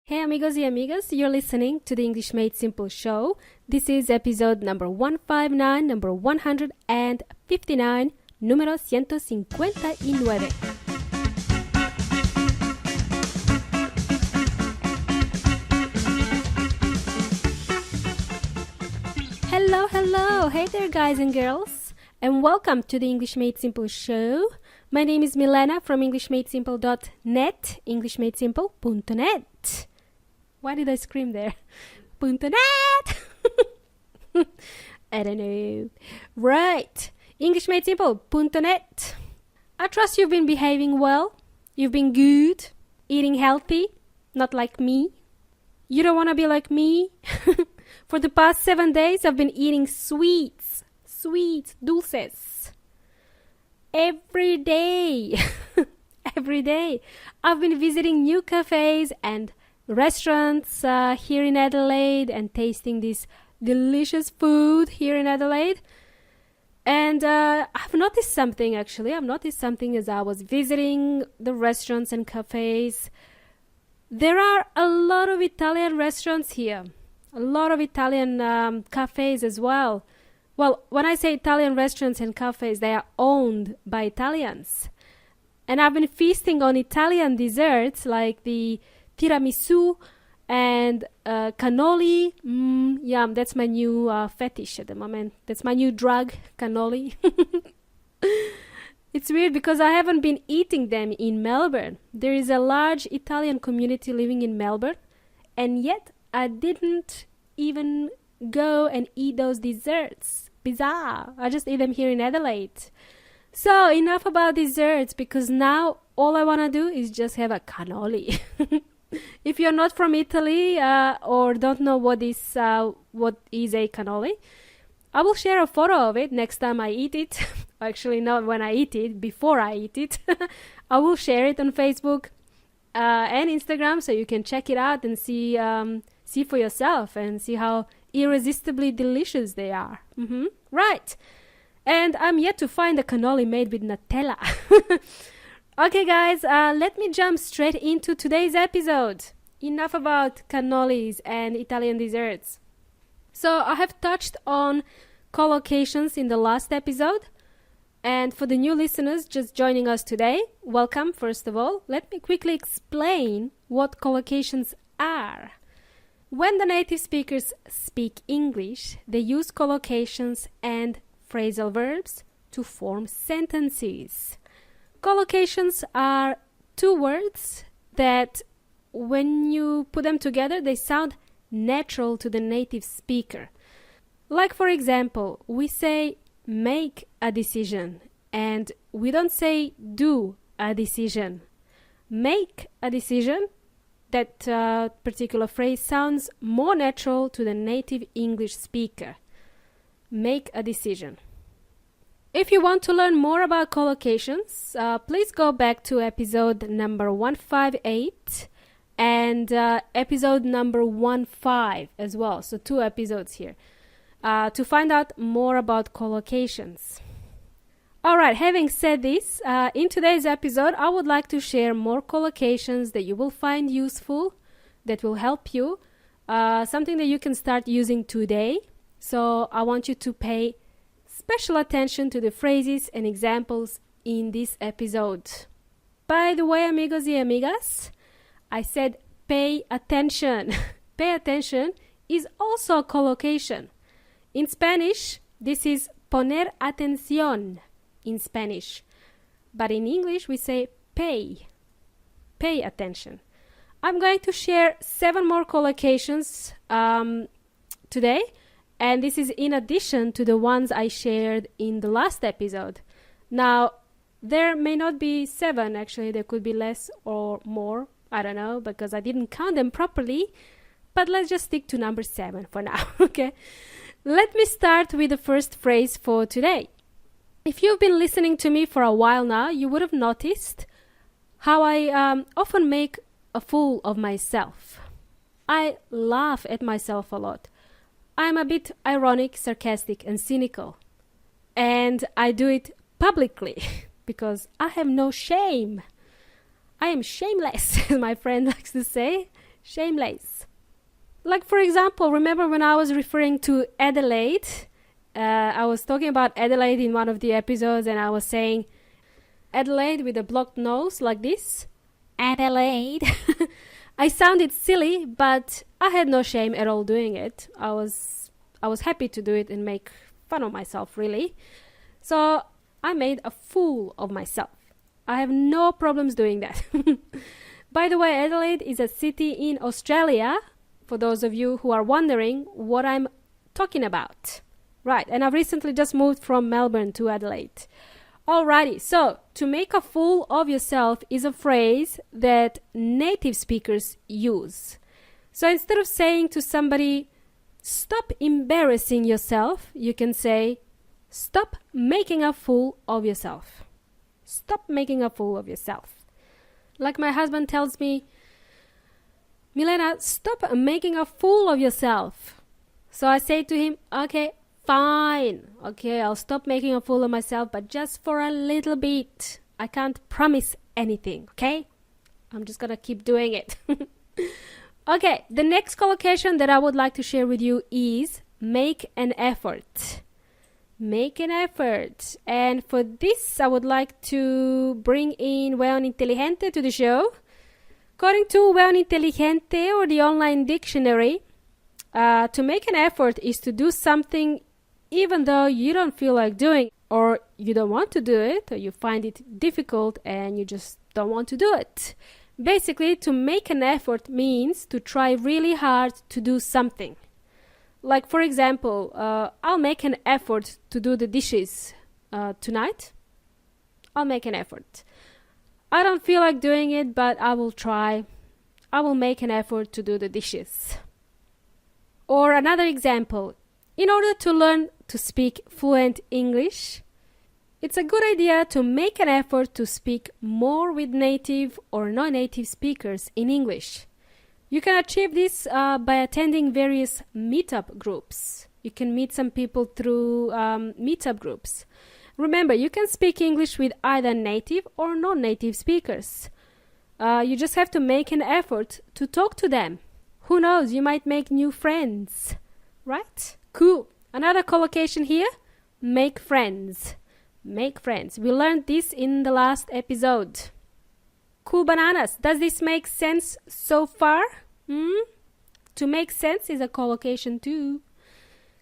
Hey amigos y amigas, you're listening to the English Made Simple show. This is episode number 159, number 159, número 159. Hello, hello. Hey there guys and girls. And welcome to the English Made Simple show. My name is Milena from EnglishMadeSimple.net, EnglishMadeSimple.net. Why did I scream there? .net! I don't know. Right. EnglishMadeSimple.net. I trust you've been behaving well. You've been good. Eating healthy. Not like me. You don't want to be like me? For the past 7 days, I've been eating sweets. Sweets. Dulces. Every day. Every day. I've been visiting new cafes and restaurants here in Adelaide and tasting this delicious food here in Adelaide. And I've noticed something actually. I've noticed something as I was visiting the restaurants and cafes. There are a lot of Italian restaurants here. A lot of Italian cafes as well. Well, when I say Italian restaurants and cafes, they are owned by Italians. And I've been feasting on Italian desserts like the tiramisu and cannoli. Yum, that's my new fetish at the moment. That's my new drug, cannoli. It's weird because I haven't been eating them in Melbourne. There is a large Italian community living in Melbourne, and yet I didn't even go and eat those desserts. Bizarre. I just eat them here in Adelaide. So enough about desserts, because now all I want to do is just have a cannoli. If you're not from Italy or don't know what is a cannoli, I will share a photo of it next time I eat it. Actually, not when I eat it, before I eat it. I will share it on Facebook and Instagram, so you can check it out and see for yourself and see how irresistibly delicious they are. Right. And I'm yet to find a cannoli made with Nutella. Okay, guys, let me jump straight into today's episode. Enough about cannolis and Italian desserts. So I have touched on collocations in the last episode. And for the new listeners just joining us today, welcome, first of all. Let me quickly explain what collocations are. When the native speakers speak English, they use collocations and phrasal verbs to form sentences. Collocations are two words that, when you put them together, they sound natural to the native speaker. Like, for example, we say make a decision, and we don't say do a decision. Make a decision, that particular phrase sounds more natural to the native English speaker. Make a decision. If you want to learn more about collocations, please go back to episode number 158 and episode number 15 as well. So 2 episodes here to find out more about collocations. Alright, having said this, in today's episode, I would like to share more collocations that you will find useful, that will help you, something that you can start using today. So I want you to pay special attention to the phrases and examples in this episode. By the way, amigos y amigas, I said pay attention. Pay attention is also a collocation. In Spanish, this is poner atención in Spanish. But in English, we say pay. Pay attention. I'm going to share 7 more collocations today. And this is in addition to the ones I shared in the last episode. Now, there may not be 7, actually. There could be less or more. I don't know, because I didn't count them properly. But let's just stick to number 7 for now, okay? Let me start with the first phrase for today. If you've been listening to me for a while now, you would have noticed how I often make a fool of myself. I laugh at myself a lot. I'm a bit ironic, sarcastic, and cynical. And I do it publicly because I have no shame. I am shameless, as my friend likes to say. Shameless. Like, for example, remember when I was referring to Adelaide? I was talking about Adelaide in one of the episodes, and I was saying Adelaide with a blocked nose like this. Adelaide. I sounded silly, but I had no shame at all doing it. I was happy to do it and make fun of myself, really. So I made a fool of myself. I have no problems doing that. By the way, Adelaide is a city in Australia, for those of you who are wondering what I'm talking about. Right, and I've recently just moved from Melbourne to Adelaide. Alrighty, so to make a fool of yourself is a phrase that native speakers use. So instead of saying to somebody, stop embarrassing yourself, you can say, stop making a fool of yourself. Stop making a fool of yourself. Like my husband tells me, Milena, stop making a fool of yourself. So I say to him, okay, fine. Okay, I'll stop making a fool of myself, but just for a little bit. I can't promise anything, okay? I'm just gonna keep doing it. Okay, the next collocation that I would like to share with you is make an effort. Make an effort. And for this, I would like to bring in Weon Inteligente to the show. According to Weon Inteligente, or the online dictionary, to make an effort is to do something even though you don't feel like doing it, or you don't want to do it, or you find it difficult and you just don't want to do it. Basically, to make an effort means to try really hard to do something. Like, for example, I'll make an effort to do the dishes tonight. I'll make an effort. I don't feel like doing it, but I will try. I will make an effort to do the dishes. Or another example, in order to learn to speak fluent English, it's a good idea to make an effort to speak more with native or non-native speakers in English. You can achieve this by attending various meetup groups. You can meet some people through meetup groups. Remember, you can speak English with either native or non-native speakers. You just have to make an effort to talk to them. Who knows, you might make new friends. Right? Cool. Another collocation here, make friends. Make friends. We learned this in the last episode. Cool bananas. Does this make sense so far? To make sense is a collocation too.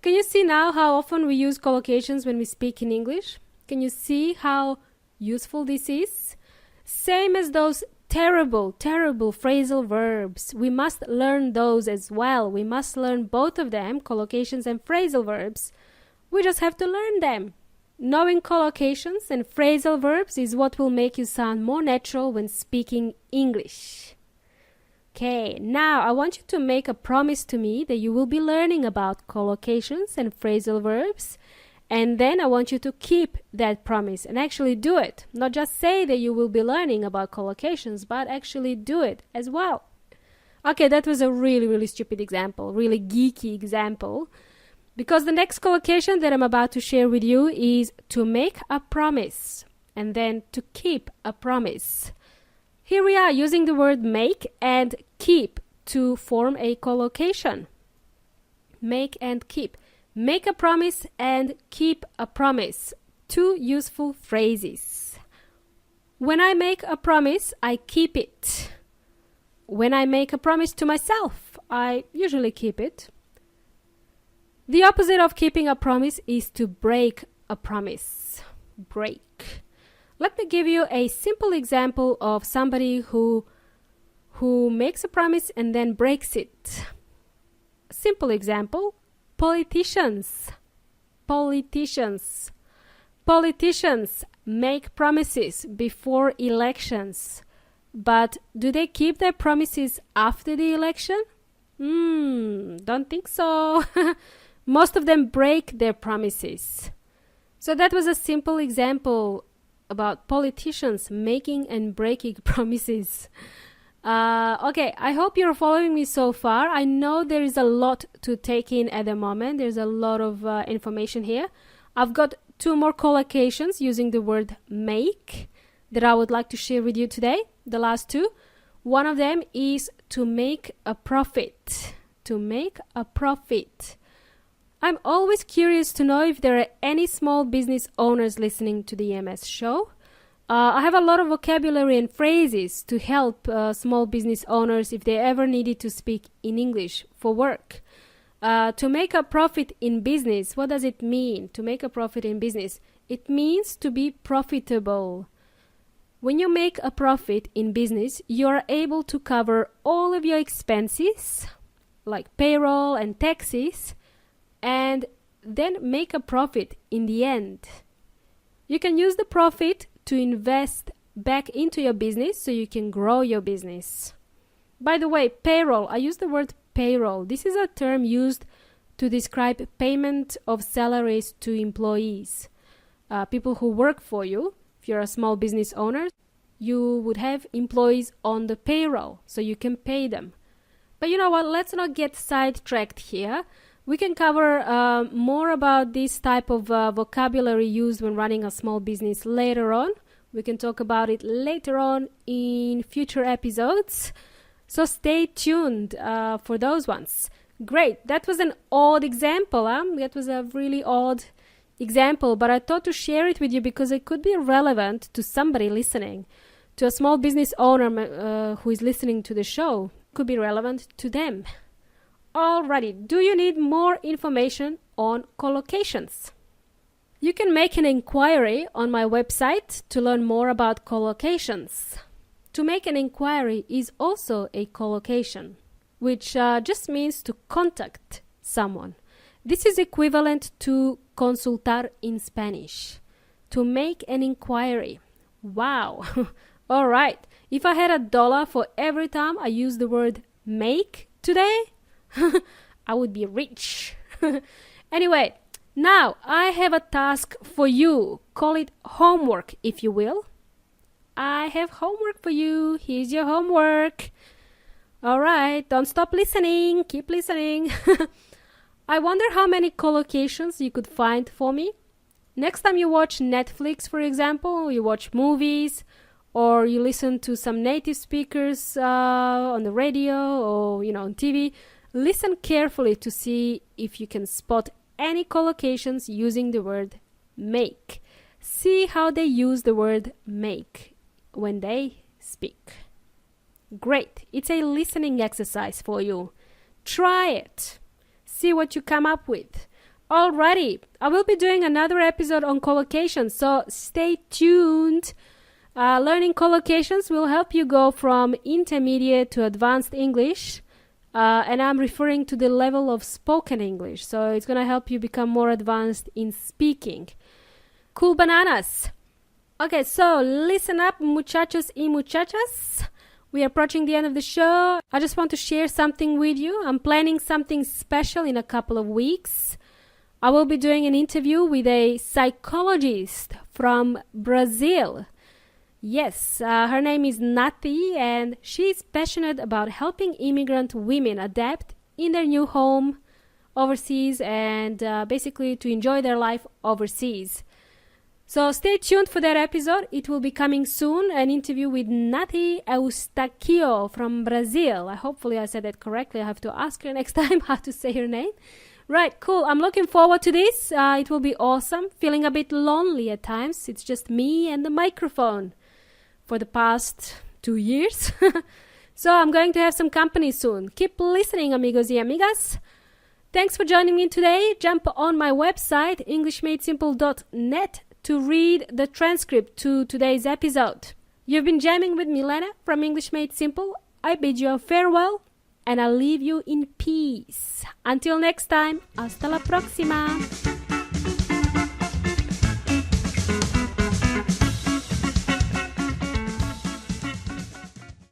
Can you see now how often we use collocations when we speak in English? Can you see how useful this is? Same as those terrible phrasal verbs. We must learn those as well. We must learn both of them, collocations and phrasal verbs. We just have to learn them. Knowing collocations and phrasal verbs is what will make you sound more natural when speaking English. Okay, now I want you to make a promise to me that you will be learning about collocations and phrasal verbs, and then I want you to keep that promise and actually do it. Not just say that you will be learning about collocations, but actually do it as well. Okay, that was a really stupid example, really geeky example, because the next collocation that I'm about to share with you is to make a promise and then to keep a promise. Here we are using the word make and keep to form a collocation. Make and keep. Make a promise and keep a promise. Two useful phrases. When I make a promise, I keep it. When I make a promise to myself, I usually keep it. The opposite of keeping a promise is to break a promise. Break. Let me give you a simple example of somebody who makes a promise and then breaks it. Simple example, politicians. Politicians. Politicians make promises before elections. But do they keep their promises after the election? Don't think so. Most of them break their promises. So that was a simple example about politicians making and breaking promises. Okay, I hope you're following me so far. I know there is a lot to take in at the moment. There's a lot of information here. I've got two more collocations using the word make that I would like to share with you today. The last two. One of them is to make a profit. To make a profit. I'm always curious to know if there are any small business owners listening to the EMS show. I have a lot of vocabulary and phrases to help small business owners if they ever needed to speak in English for work. To make a profit in business, what does it mean? To make a profit in business, it means to be profitable. When you make a profit in business, you are able to cover all of your expenses, like payroll and taxes, and then make a profit in the end. You can use the profit to invest back into your business so you can grow your business. By the way, payroll, I use the word payroll. This is a term used to describe payment of salaries to employees. People who work for you. If you're a small business owner, you would have employees on the payroll, so you can pay them. But you know what? Let's not get sidetracked here. We can cover more about this type of vocabulary used when running a small business later on. We can talk about it later on in future episodes. So stay tuned for those ones. Great. That was an odd example. That was a really odd example, but I thought to share it with you because it could be relevant to somebody listening, to a small business owner who is listening to the show. Could be relevant to them. Alrighty, do you need more information on collocations? You can make an inquiry on my website to learn more about collocations. To make an inquiry is also a collocation, which just means to contact someone. This is equivalent to consultar in Spanish. To make an inquiry. Wow. All right. If I had $1 for every time I use the word make today, I would be rich. Anyway, now I have a task for you. Call it homework, if you will. I have homework for you. Here's your homework. All right. Don't stop listening. Keep listening. I wonder how many collocations you could find for me. Next time you watch Netflix, for example, you watch movies, or you listen to some native speakers on the radio or on TV, listen carefully to see if you can spot any collocations using the word make. See how they use the word make when they speak. Great. It's a listening exercise for you. Try it. See what you come up with. Alrighty, I will be doing another episode on collocations, so stay tuned. Learning collocations will help you go from intermediate to advanced English, and I'm referring to the level of spoken English, so it's going to help you become more advanced in speaking. Cool bananas. Okay, so listen up, muchachos y muchachas. We are approaching the end of the show. I just want to share something with you. I'm planning something special in a couple of weeks. I will be doing an interview with a psychologist from Brazil. Yes, her name is Nati, and she's passionate about helping immigrant women adapt in their new home overseas and basically to enjoy their life overseas. So stay tuned for that episode. It will be coming soon, an interview with Nati Eustachio from Brazil. Hopefully I said that correctly. I have to ask her next time how to say her name. Right, cool. I'm looking forward to this. It will be awesome. Feeling a bit lonely at times. It's just me and the microphone for the past 2 years. So I'm going to have some company soon. Keep listening, amigos y amigas. Thanks for joining me today. Jump on my website, englishmadesimple.net, to read the transcript to today's episode. You've been jamming with Milena from English Made Simple. I bid you a farewell, and I leave you in peace. Until next time, hasta la próxima.